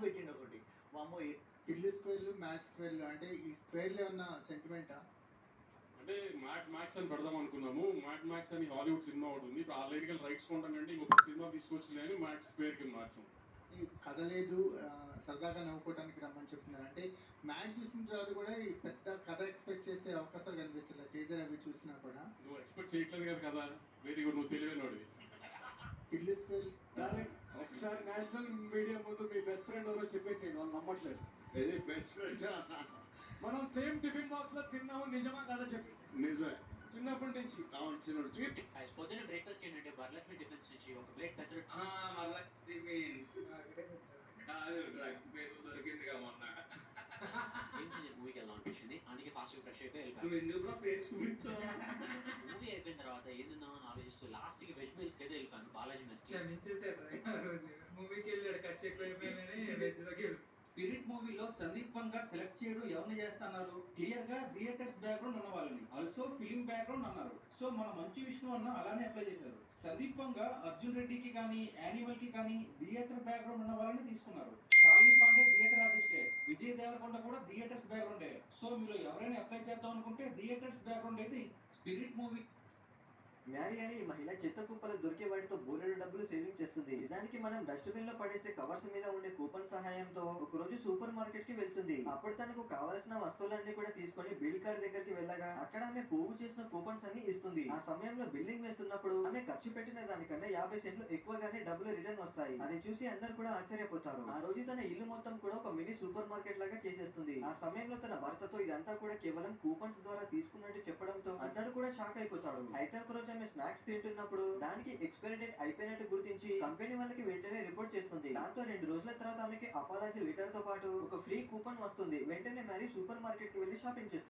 అని పెట్టిండు ఒకటి. వామ్మో! ఇల్లు స్క్వేర్లు, మ్యాట్ స్క్వేర్లు అంటే ఈ స్క్వేర్లు ఏమన్నా సెంటిమెంటా? అంటే మ్యాక్స్ అని పెడదాం అనుకున్నాము. మ్యాక్స్ అని హాలీవుడ్ సినిమా ఒకటి ఉంది. ఇప్పుడు ఆ లీగల్ రైట్స్ కొంటానంటే ఇంకొక సినిమా తీసుకొచ్చి అని మ్యాక్స్ స్క్వేర్కి మార్చాం. ఈ కథ లేదు, సరదాగా నవ్వుకోవడానికి రమ్మని చెప్తున్నారు. అంటే మ్యాచ్ చూసిన తర్వాత కూడా ఈ పెద్ద కథ ఎక్స్పెక్ట్ చేసే అవకాశాలు కనిపించలేదు. టీజర్ అవి చూసినా కూడా. నువ్వు ఎక్స్పెక్ట్ చేయట్లేదు కదా. వెరీ గుడ్, నువ్వు తెలివైనోడివి. ఇల్లు స్క్వేర్ ఒకసారి నేషనల్ మీడియా ముందు మీ బెస్ట్ ఫ్రెండ్ ఎవరో చెప్పేసి వాళ్ళు నమ్మట్లేదు. ఇది బెస్ట్ ఫ్రెండ్. మనం సేమ్ టిఫిన్ బాక్స్ లో తిన్నాము, నిజమా కదా చెప్పి. నిజమే. చిన్నప్పటి నుంచి. అవును, చిన్నప్పుడు. పొద్దున్న బ్రేక్ఫాస్ట్ ఏంటంటే వరలక్ష్మి టిఫిన్స్ నుంచి ఒక ప్లేట్ పెసరట్టు. వరలక్ష్మి టిఫిన్స్ కాదు, డ్రగ్స్ కేసు దొరికింది కదా మొన్న. మూవీకి వెళ్దాం అనిపించింది, అందుకే ఫాస్ట్ ఫ్రెష్ అయిపోయి నువ్వు ఎందుకు ఫేస్ చూపించావు? మూవీ అయిపోయిన తర్వాత ఏం తిందామని ఆలోచిస్తూ లాస్ట్ కి వెజ్ మీల్స్ అయితే వెళ్ళిపోయాను. బాలాజీ మెస్ క్షమించేసాడు ఆ రోజు. మూవీకి వెళ్ళాడు, ఖర్చు ఎక్కువైపోయిందని వెజ్ లోకి వెళ్ళి. స్పిరిట్ మూవీలో సందీప్ వంగ సెలెక్ట్ చేయడం ఎవరిని చేస్తున్నారు? క్లియర్ గా థియేటర్స్ బ్యాక్గ్రౌండ్ ఉన్న వాళ్ళని, ఆల్సో ఫిలిం బ్యాక్గ్రౌండ్ అన్నారు. సో మన మంచు విష్ణు అన్న అలానే అప్లై చేశారు. సందీప్ వంగ అర్జున్ రెడ్డికి కానీ యానిమల్ కి కానీ థియేటర్ బ్యాక్గ్రౌండ్ ఉన్న వాళ్ళని తీసుకున్నారు. షార్లీ పాండే థియేటర్ ఆర్టిస్టే, విజయ్ దేవరకొండ కూడా థియేటర్స్ బ్యాక్గ్రౌండే. సో మీరు ఎవరైనా అప్లై చేద్దాం అనుకుంటే థియేటర్స్ బ్యాక్గ్రౌండ్ అయితే స్పిరిట్ మూవీ. మ్యారీ అనే ఈ మహిళ చెత్త కుప్పలు దొరికే వాటితో బోలెడు డబ్బులు సేవింగ్ చేస్తుంది. నిజానికి మనం డస్ట్బిన్ లో పడేసే కవర్స్ మీద ఉండే కూపన్ సహాయంతో ఒక రోజు సూపర్ మార్కెట్ కి వెళ్తుంది. అప్పుడు తనకు కావలసిన వస్తువులన్నీ కూడా తీసుకొని బిల్ కార్డ్ దగ్గరికి వెళ్ళగా అక్కడ ఆమె పోగు చేసిన కూపన్స్ అన్ని ఇస్తుంది. ఆ సమయంలో బిల్లింగ్ వేస్తున్నప్పుడు ఆమె ఖర్చు పెట్టిన దానికన్నా 50 సెంట్లు ఎక్కువగానే డబ్బులు రిటర్న్ వస్తాయి. అది చూసి అందరు కూడా ఆశ్చర్యపోతారు. ఆ రోజు తన ఇల్లు మొత్తం కూడా ఒక మినీ సూపర్ మార్కెట్ లాగా చేసేస్తుంది. ఆ సమయంలో తన భర్తతో ఇదంతా కూడా కేవలం కూపన్స్ ద్వారా తీసుకున్నట్టు చెప్పడంతో అతడు కూడా షాక్ అయిపోతాడు. అయితే ఒక రోజు ఆమె స్నాక్స్ తింటున్నప్పుడు దానికి ఎక్స్పైరీ డేట్ అయిపోయినట్టు గుర్తించి కంపెనీ వాళ్ళకి వెంటనే రిపోర్ట్ చేస్తుంది. దాంతో 2 రోజుల తర్వాత ఆమెకి అపాలజీ లెటర్ తో పాటు ఒక ఫ్రీ కూపన్ వస్తుంది. వెంటనే మ్యారీ సూపర్ మార్కెట్ కి వెళ్లి షాపింగ్ చేస్తుంది.